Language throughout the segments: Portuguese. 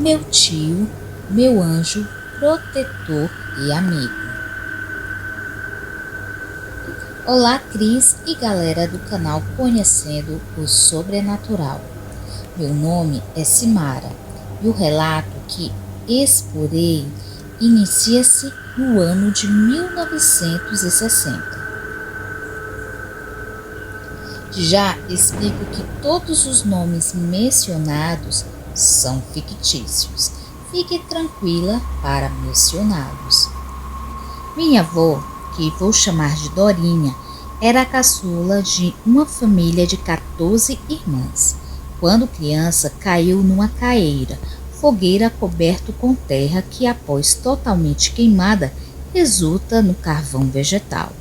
meu tio, meu anjo, protetor e amigo. Olá, Cris e galera do canal Conhecendo o Sobrenatural. Meu nome é Simara e o relato que exporei inicia-se no ano de 1960. Já explico que todos os nomes mencionados são fictícios. Fique tranquila para mencioná-los. Minha avó, que vou chamar de Dorinha, era a caçula de uma família de 14 irmãs. Quando criança, caiu numa caeira, fogueira coberta com terra que, após totalmente queimada, resulta no carvão vegetal.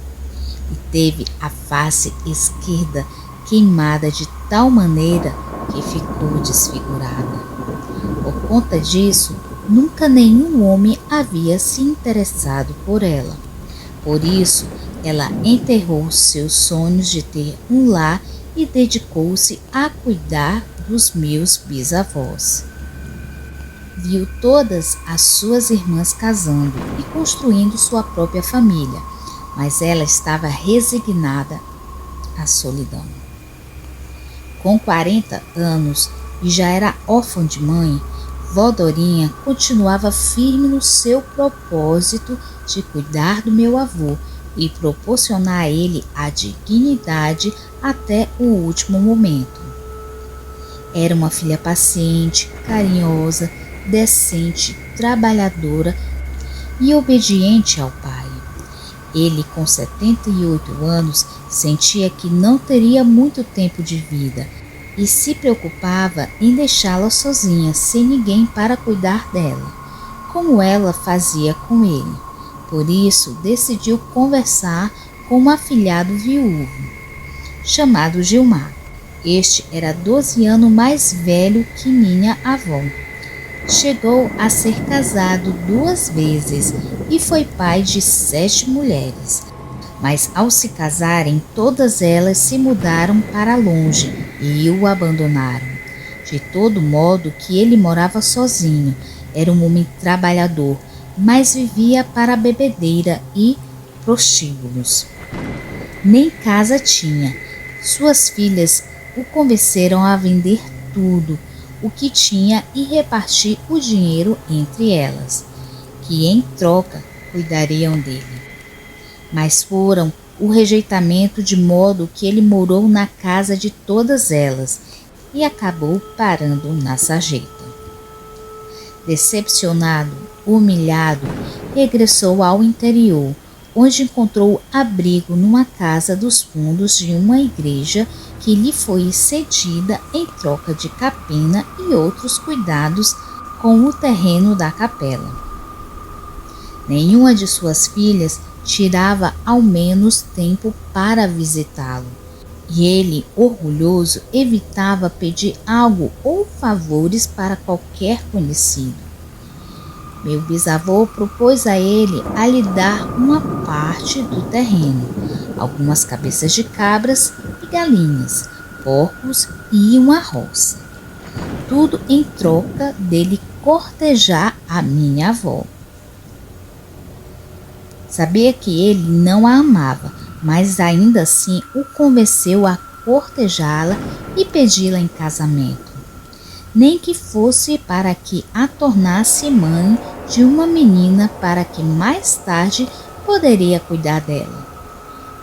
E teve a face esquerda queimada de tal maneira que ficou desfigurada. Por conta disso, nunca nenhum homem havia se interessado por ela. Por isso, ela enterrou seus sonhos de ter um lar e dedicou-se a cuidar dos meus bisavós. Viu todas as suas irmãs casando e construindo sua própria família, mas ela estava resignada à solidão. Com 40 anos e já era órfã de mãe, vó Dorinha continuava firme no seu propósito de cuidar do meu avô e proporcionar a ele a dignidade até o último momento. Era uma filha paciente, carinhosa, decente, trabalhadora e obediente ao pai. Ele, com 78 anos, sentia que não teria muito tempo de vida e se preocupava em deixá-la sozinha, sem ninguém para cuidar dela, como ela fazia com ele. Por isso, decidiu conversar com um afilhado viúvo, chamado Gilmar. Este era 12 anos mais velho que minha avó. Chegou a ser casado 2 vezes e foi pai de 7 mulheres. Mas ao se casarem, todas elas se mudaram para longe e o abandonaram. De todo modo que ele morava sozinho, era um homem trabalhador, mas vivia para a bebedeira e prostíbulos. Nem casa tinha. Suas filhas o convenceram a vender tudo o que tinha e repartir o dinheiro entre elas, que em troca cuidariam dele. Mas foram o rejeitamento de modo que ele morou na casa de todas elas e acabou parando na sarjeta. Decepcionado, humilhado, regressou ao interior, onde encontrou abrigo numa casa dos fundos de uma igreja que lhe foi cedida em troca de capina e outros cuidados com o terreno da capela. Nenhuma de suas filhas tirava ao menos tempo para visitá-lo, e ele, orgulhoso, evitava pedir algo ou favores para qualquer conhecido. Meu bisavô propôs a ele a lhe dar uma parte do terreno, algumas cabeças de cabras e galinhas, porcos e uma roça. Tudo em troca dele cortejar a minha avó. Sabia que ele não a amava, mas ainda assim o convenceu a cortejá-la e pedi-la em casamento. Nem que fosse para que a tornasse mãe de uma menina para que mais tarde poderia cuidar dela.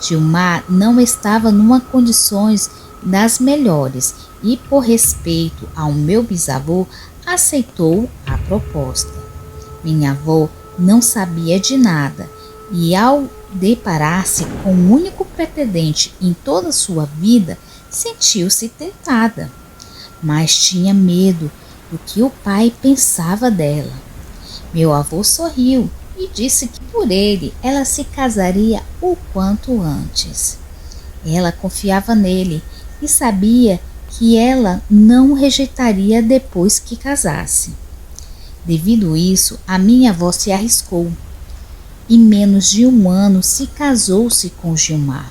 Gilmar não estava numa condições das melhores e, por respeito ao meu bisavô, aceitou a proposta. Minha avó não sabia de nada e, ao deparar-se com o único pretendente em toda sua vida, sentiu-se tentada. Mas tinha medo do que o pai pensava dela. Meu avô sorriu e disse que por ele ela se casaria o quanto antes. Ela confiava nele e sabia que ela não o rejeitaria depois que casasse. Devido a isso, a minha avó se arriscou. Em menos de 1 ano se casou-se com Gilmar.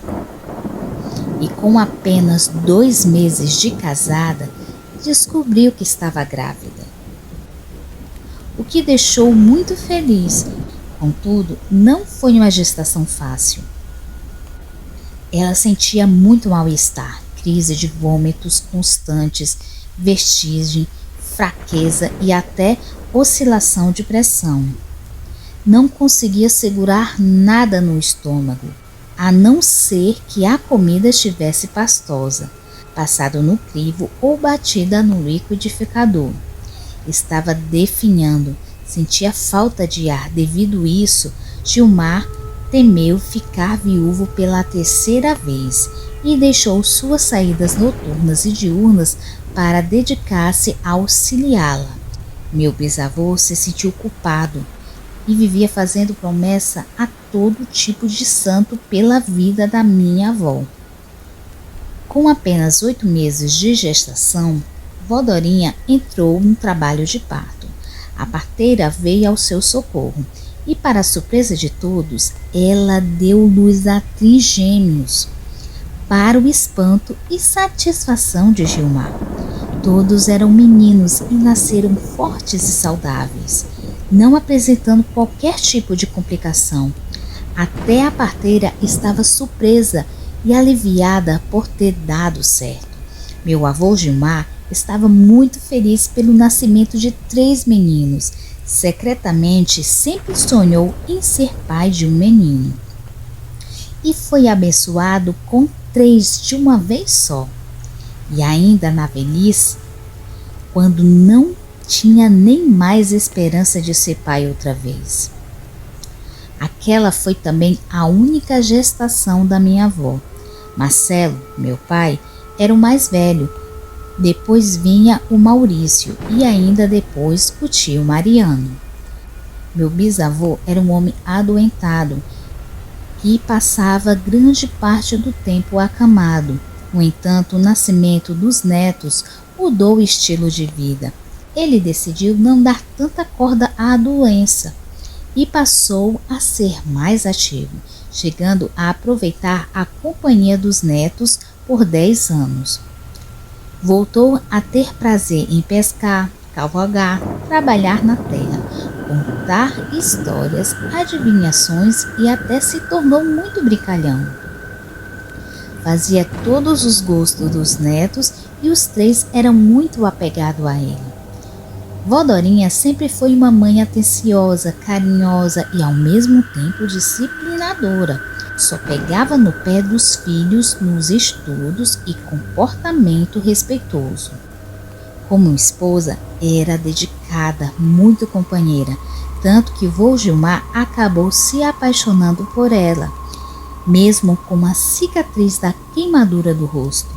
E com apenas 2 meses de casada, descobriu que estava grávida. o que deixou muito feliz. Contudo, não foi uma gestação fácil. Ela sentia muito mal-estar, crise de vômitos constantes, vertigem, fraqueza e até oscilação de pressão. Não conseguia segurar nada no estômago, a não ser que a comida estivesse pastosa, passada no crivo ou batida no liquidificador. Estava definhando, sentia falta de ar. Devido a isso, Gilmar temeu ficar viúvo pela terceira vez e deixou suas saídas noturnas e diurnas para dedicar-se a auxiliá-la. Meu bisavô se sentiu culpado e vivia fazendo promessa a todo tipo de santo pela vida da minha avó. Com apenas 8 meses de gestação, Vodorinha entrou no trabalho de parto. A parteira veio ao seu socorro e, para a surpresa de todos, ela deu luz a trigêmeos. Para o espanto e satisfação de Gilmar, todos eram meninos e nasceram fortes e saudáveis, não apresentando qualquer tipo de complicação. Até a parteira estava surpresa e aliviada por ter dado certo. Meu avô Gilmar estava muito feliz pelo nascimento de 3 meninos. Secretamente, sempre sonhou em ser pai de um menino. E foi abençoado com 3 de uma vez só. E ainda na velhice, quando não tinha nem mais esperança de ser pai outra vez. Aquela foi também a única gestação da minha avó. Marcelo, meu pai, era o mais velho. Depois vinha o Maurício e ainda depois o tio Mariano. Meu bisavô era um homem adoentado e passava grande parte do tempo acamado. No entanto, o nascimento dos netos mudou o estilo de vida. Ele decidiu não dar tanta corda à doença e passou a ser mais ativo, chegando a aproveitar a companhia dos netos por 10 anos. Voltou a ter prazer em pescar, cavalgar, trabalhar na terra, contar histórias, adivinhações e até se tornou muito brincalhão. Fazia todos os gostos dos netos e os 3 eram muito apegados a ele. Vodorinha sempre foi uma mãe atenciosa, carinhosa e ao mesmo tempo disciplinadora. Só pegava no pé dos filhos nos estudos e comportamento respeitoso. Como esposa, era dedicada, muito companheira, tanto que vô Gilmar acabou se apaixonando por ela, mesmo com uma cicatriz da queimadura do rosto,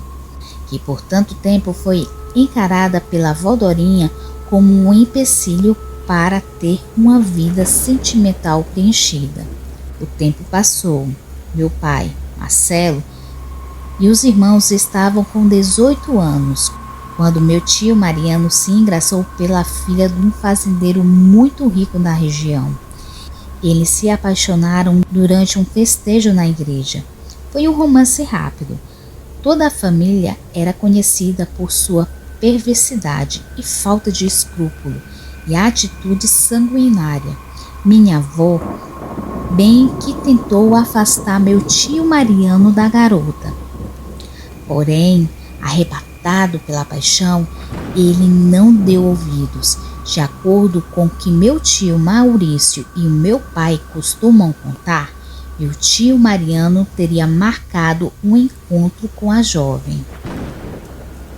que por tanto tempo foi encarada pela Vodorinha como um empecilho para ter uma vida sentimental preenchida. O tempo passou. Meu pai, Marcelo, e os irmãos estavam com 18 anos, quando meu tio Mariano se engraçou pela filha de um fazendeiro muito rico na região. Eles se apaixonaram durante um festejo na igreja. Foi um romance rápido. Toda a família era conhecida por sua perversidade e falta de escrúpulo e atitude sanguinária. Minha avó bem que tentou afastar meu tio Mariano da garota. Porém, arrebatado pela paixão, ele não deu ouvidos. De acordo com o que meu tio Maurício e o meu pai costumam contar, meu tio Mariano teria marcado um encontro com a jovem,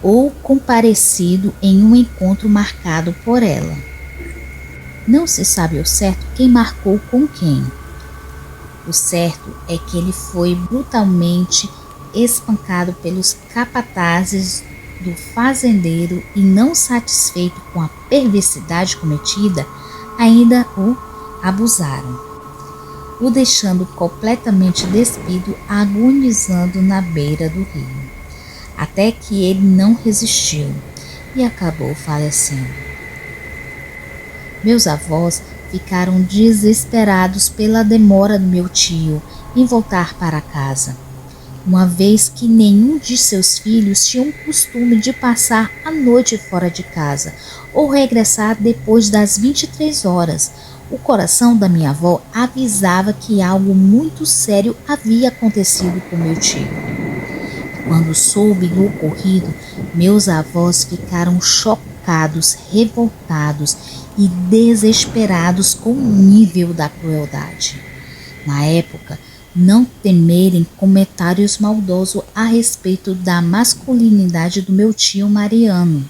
ou comparecido em um encontro marcado por ela. Não se sabe ao certo quem marcou com quem. O certo é que ele foi brutalmente espancado pelos capatazes do fazendeiro e, não satisfeito com a perversidade cometida, ainda o abusaram, o deixando completamente despido, agonizando na beira do rio, até que ele não resistiu e acabou falecendo. Meus avós ficaram desesperados pela demora do meu tio em voltar para casa. uma vez que nenhum de seus filhos tinha o costume de passar a noite fora de casa ou regressar depois das 23 horas. O coração da minha avó avisava que algo muito sério havia acontecido com meu tio. Quando soube do ocorrido, meus avós ficaram chocados, revoltados e desesperados com o nível da crueldade. Na época, não temerem comentários maldosos a respeito da masculinidade do meu tio Mariano,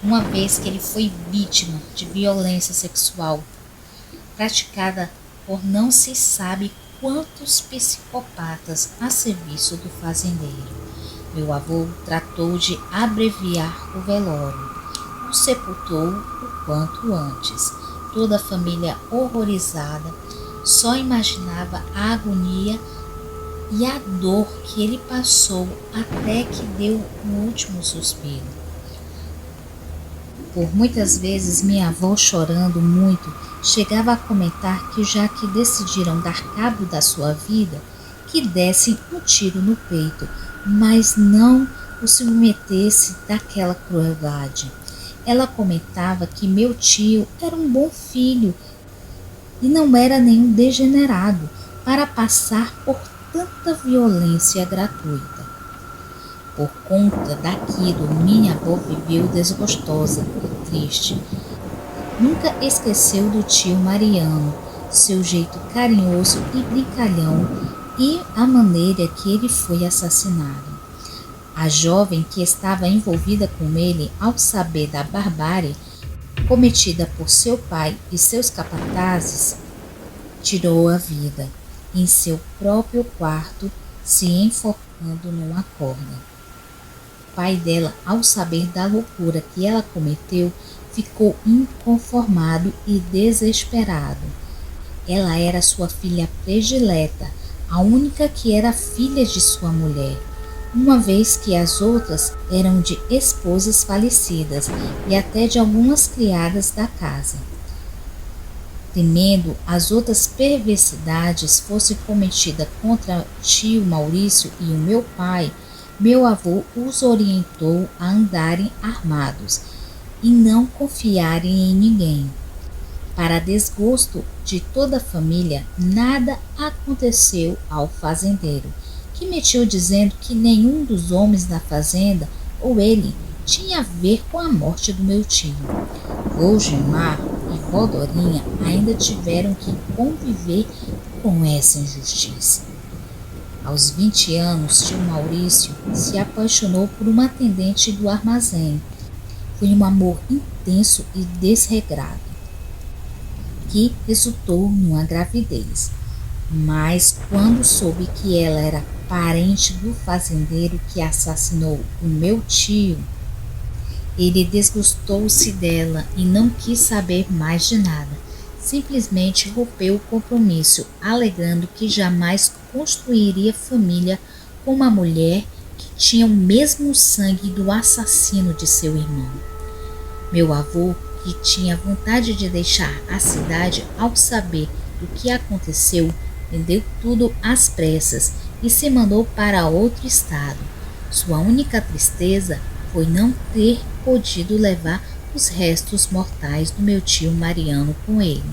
uma vez que ele foi vítima de violência sexual praticada por não se sabe quantos psicopatas a serviço do fazendeiro. Meu avô tratou de abreviar o velório, o sepultou o quanto antes. Toda a família horrorizada só imaginava a agonia e a dor que ele passou até que deu o último suspiro. Por muitas vezes minha avó, chorando muito, chegava a comentar que já que decidiram dar cabo da sua vida, que dessem um tiro no peito, mas não o submetesse daquela crueldade. Ela comentava que meu tio era um bom filho e não era nenhum degenerado para passar por tanta violência gratuita. Por conta daquilo, minha avó viveu desgostosa e triste. Nunca esqueceu do tio Mariano, seu jeito carinhoso e brincalhão e a maneira que ele foi assassinado. A jovem que estava envolvida com ele, ao saber da barbárie cometida por seu pai e seus capatazes, tirou a vida em seu próprio quarto, se enforcando numa corda. O pai dela, ao saber da loucura que ela cometeu, ficou inconformado e desesperado. Ela era sua filha predileta, a única que era filha de sua mulher, uma vez que as outras eram de esposas falecidas e até de algumas criadas da casa. Temendo as outras perversidades fossem cometidas contra tio Maurício e o meu pai, meu avô os orientou a andarem armados e não confiarem em ninguém. Para desgosto de toda a família, nada aconteceu ao fazendeiro, que mentiu dizendo que nenhum dos homens da fazenda ou ele tinha a ver com a morte do meu tio. Vô Gilmar e vó Dorinha ainda tiveram que conviver com essa injustiça. Aos 20 anos, tio Maurício se apaixonou por uma atendente do armazém. Foi um amor intenso e desregrado, que resultou numa gravidez. Mas quando soube que ela era parente do fazendeiro que assassinou o meu tio, ele desgostou-se dela e não quis saber mais de nada. Simplesmente rompeu o compromisso, alegando que jamais construiria família com uma mulher que tinha o mesmo sangue do assassino de seu irmão. Meu avô, que tinha vontade de deixar a cidade ao saber do que aconteceu, vendeu tudo às pressas e se mandou para outro estado. Sua única tristeza foi não ter podido levar os restos mortais do meu tio Mariano com ele.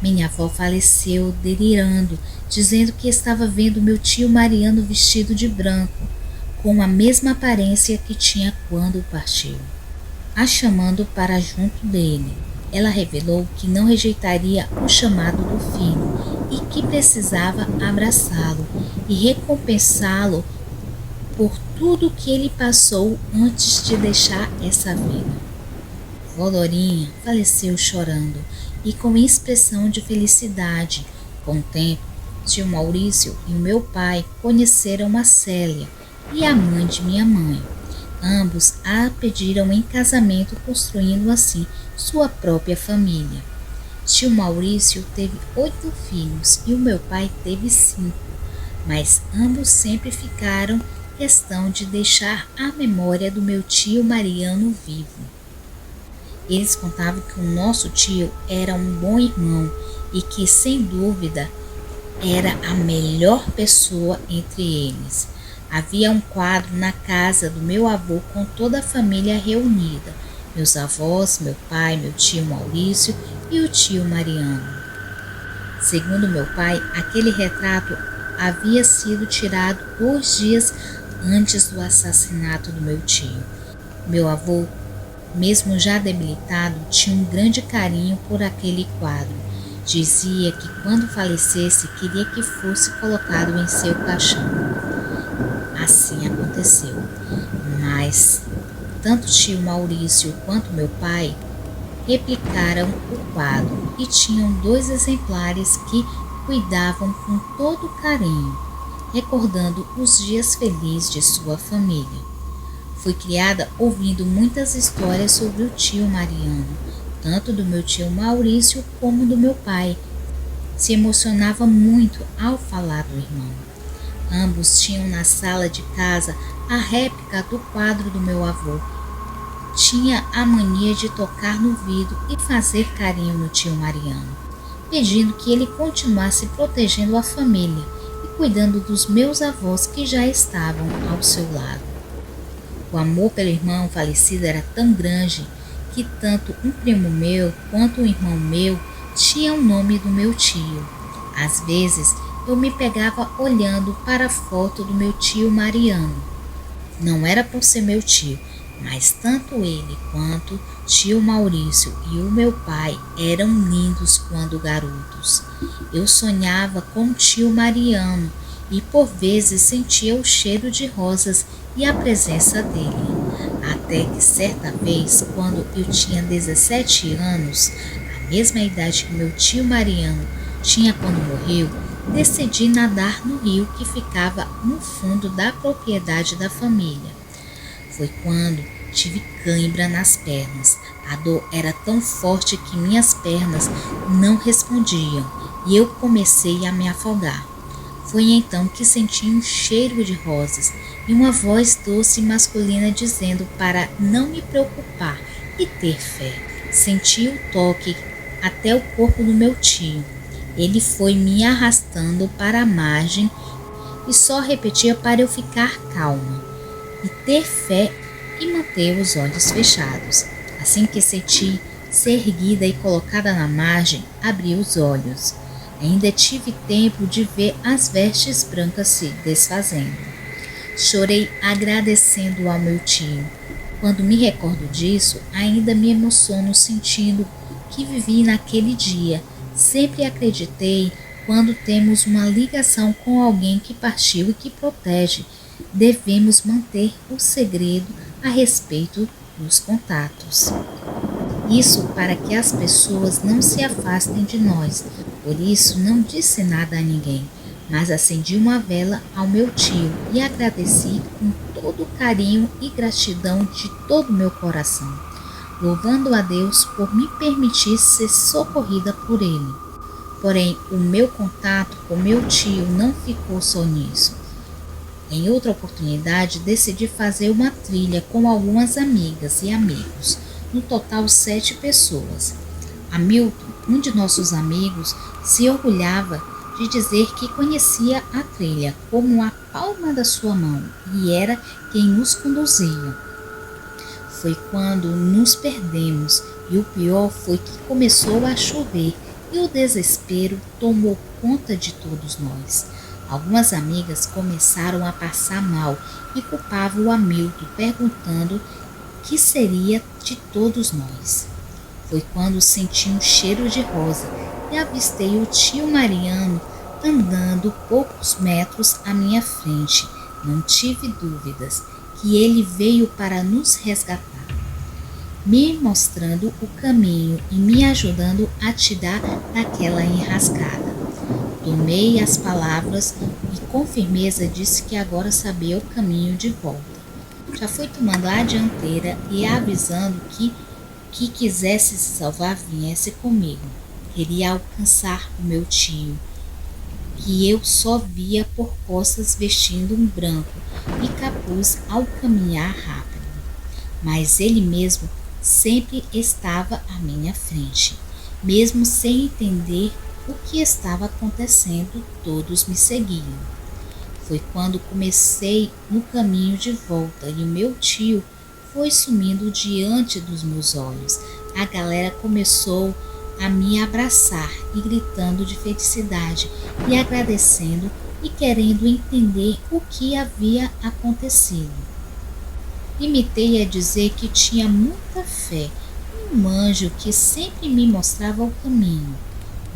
Minha avó faleceu delirando, dizendo que estava vendo meu tio Mariano vestido de branco, com a mesma aparência que tinha quando partiu, a chamando para junto dele. Ela revelou que não rejeitaria o chamado do filho e que precisava abraçá-lo e recompensá-lo por tudo que ele passou antes de deixar essa vida. Vó Dorinha faleceu chorando e com expressão de felicidade. Com o tempo, tio Maurício e o meu pai conheceram a Célia e a mãe de minha mãe. Ambos a pediram em casamento, construindo assim sua própria família. Tio Maurício teve 8 filhos e o meu pai teve 5, mas ambos sempre ficaram questão de deixar a memória do meu tio Mariano vivo. Eles contavam que o nosso tio era um bom irmão e que, sem dúvida, era a melhor pessoa entre eles. Havia um quadro na casa do meu avô com toda a família reunida, meus avós, meu pai, meu tio Maurício e o tio Mariano. Segundo meu pai, aquele retrato havia sido tirado 2 dias antes do assassinato do meu tio. Meu avô, mesmo já debilitado, tinha um grande carinho por aquele quadro. Dizia que quando falecesse queria que fosse colocado em seu caixão. Assim aconteceu. Mas tanto tio Maurício quanto meu pai replicaram o quadro e tinham 2 exemplares que cuidavam com todo carinho, recordando os dias felizes de sua família. Fui criada ouvindo muitas histórias sobre o tio Mariano, tanto do meu tio Maurício como do meu pai. Se emocionava muito ao falar do irmão. Ambos tinham na sala de casa a réplica do quadro do meu avô. Tinha a mania de tocar no vidro e fazer carinho no tio Mariano, pedindo que ele continuasse protegendo a família e cuidando dos meus avós que já estavam ao seu lado. O amor pelo irmão falecido era tão grande que tanto um primo meu quanto um irmão meu tinham o nome do meu tio. Às vezes eu me pegava olhando para a foto do meu tio Mariano. Não era por ser meu tio, mas tanto ele quanto tio Maurício e o meu pai eram lindos quando garotos. Eu sonhava com o tio Mariano e por vezes sentia o cheiro de rosas e a presença dele. Até que certa vez, quando eu tinha 17 anos, a mesma idade que meu tio Mariano tinha quando morreu, decidi nadar no rio que ficava no fundo da propriedade da família. Foi quando tive cãibra nas pernas. A dor era tão forte que minhas pernas não respondiam e eu comecei a me afogar. Foi então que senti um cheiro de rosas e uma voz doce e masculina dizendo para não me preocupar e ter fé. Senti o toque até o corpo do meu tio. Ele foi me arrastando para a margem e só repetia para eu ficar calma e ter fé e manter os olhos fechados. Assim que senti ser erguida e colocada na margem, abri os olhos. Ainda tive tempo de ver as vestes brancas se desfazendo. Chorei agradecendo ao meu tio. Quando me recordo disso, ainda me emociono sentindo que vivi naquele dia. Sempre acreditei quando temos uma ligação com alguém que partiu e que protege, devemos manter o segredo a respeito dos contatos. Isso para que as pessoas não se afastem de nós. Por isso não disse nada a ninguém, mas acendi uma vela ao meu tio e agradeci com todo o carinho e gratidão de todo o meu coração, louvando a Deus por me permitir ser socorrida por ele. Porém, o meu contato com meu tio não ficou só nisso. Em outra oportunidade, decidi fazer uma trilha com algumas amigas e amigos, no total 7 pessoas. Hamilton, um de nossos amigos, se orgulhava de dizer que conhecia a trilha como a palma da sua mão e era quem nos conduzia. Foi quando nos perdemos e o pior foi que começou a chover e o desespero tomou conta de todos nós. Algumas amigas começaram a passar mal e culpavam o Hamilton, perguntando o que seria de todos nós. Foi quando senti um cheiro de rosa e avistei o tio Mariano andando poucos metros à minha frente. Não tive dúvidas que ele veio para nos resgatar, me mostrando o caminho e me ajudando a tirar daquela enrascada. Tomei as palavras e com firmeza disse que agora sabia o caminho de volta. Já fui tomando a dianteira e avisando que quisesse se salvar viesse comigo. Queria alcançar o meu tio, que eu só via por costas vestindo um branco e capuz ao caminhar rápido. Mas ele mesmo sempre estava à minha frente, mesmo sem entender o que estava acontecendo, todos me seguiam. Foi quando comecei no caminho de volta e o meu tio foi sumindo diante dos meus olhos. A galera começou a me abraçar e gritando de felicidade e agradecendo e querendo entender o que havia acontecido. Limitei a dizer que tinha muita fé em um anjo que sempre me mostrava o caminho.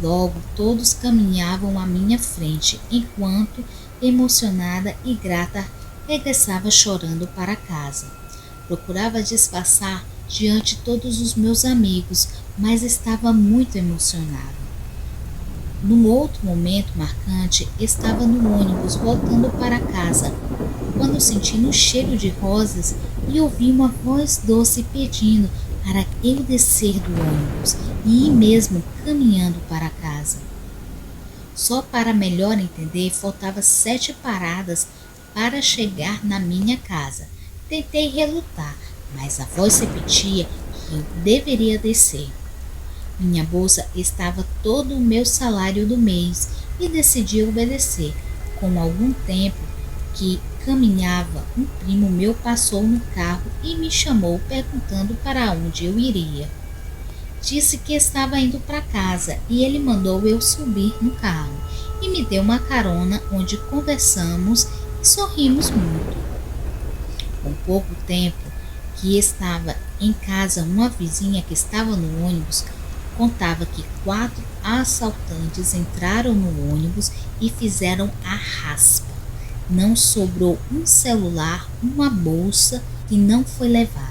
Logo todos caminhavam à minha frente, enquanto, emocionada e grata, regressava chorando para casa. Procurava disfarçar diante de todos os meus amigos, mas estava muito emocionado. Num outro momento marcante, estava no ônibus voltando para casa, quando senti um cheiro de rosas e ouvi uma voz doce pedindo para eu descer do ônibus e ir mesmo caminhando para casa. Só para melhor entender, faltava 7 paradas para chegar na minha casa. Tentei relutar, mas a voz repetia que eu deveria descer. Minha bolsa estava todo o meu salário do mês e decidi obedecer. Com algum tempo que caminhava, um primo meu passou no carro e me chamou perguntando para onde eu iria. Disse que estava indo para casa e ele mandou eu subir no carro e me deu uma carona onde conversamos e sorrimos muito. Com pouco tempo que estava em casa, uma vizinha que estava no ônibus contava que 4 assaltantes entraram no ônibus e fizeram a raspa. Não sobrou um celular, uma bolsa que não foi levada.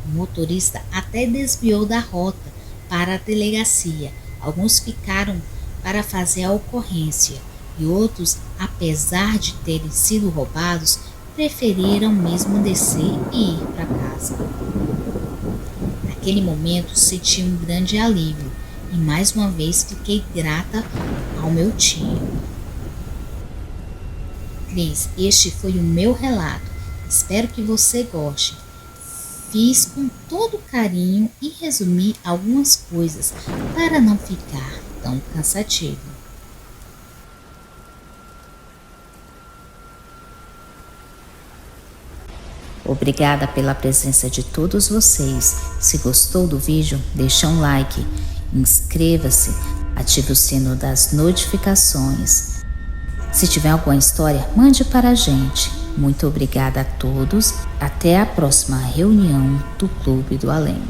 O motorista até desviou da rota para a delegacia. Alguns ficaram para fazer a ocorrência e outros, apesar de terem sido roubados, preferiram mesmo descer e ir para casa. Naquele momento senti um grande alívio e mais uma vez fiquei grata ao meu tio. Cris, este foi o meu relato. Espero que você goste. Fiz com todo carinho e resumi algumas coisas para não ficar tão cansativo. Obrigada pela presença de todos vocês. Se gostou do vídeo, deixa um like, inscreva-se, ative o sino das notificações. Se tiver alguma história, mande para a gente. Muito obrigada a todos. Até a próxima reunião do Clube do Além.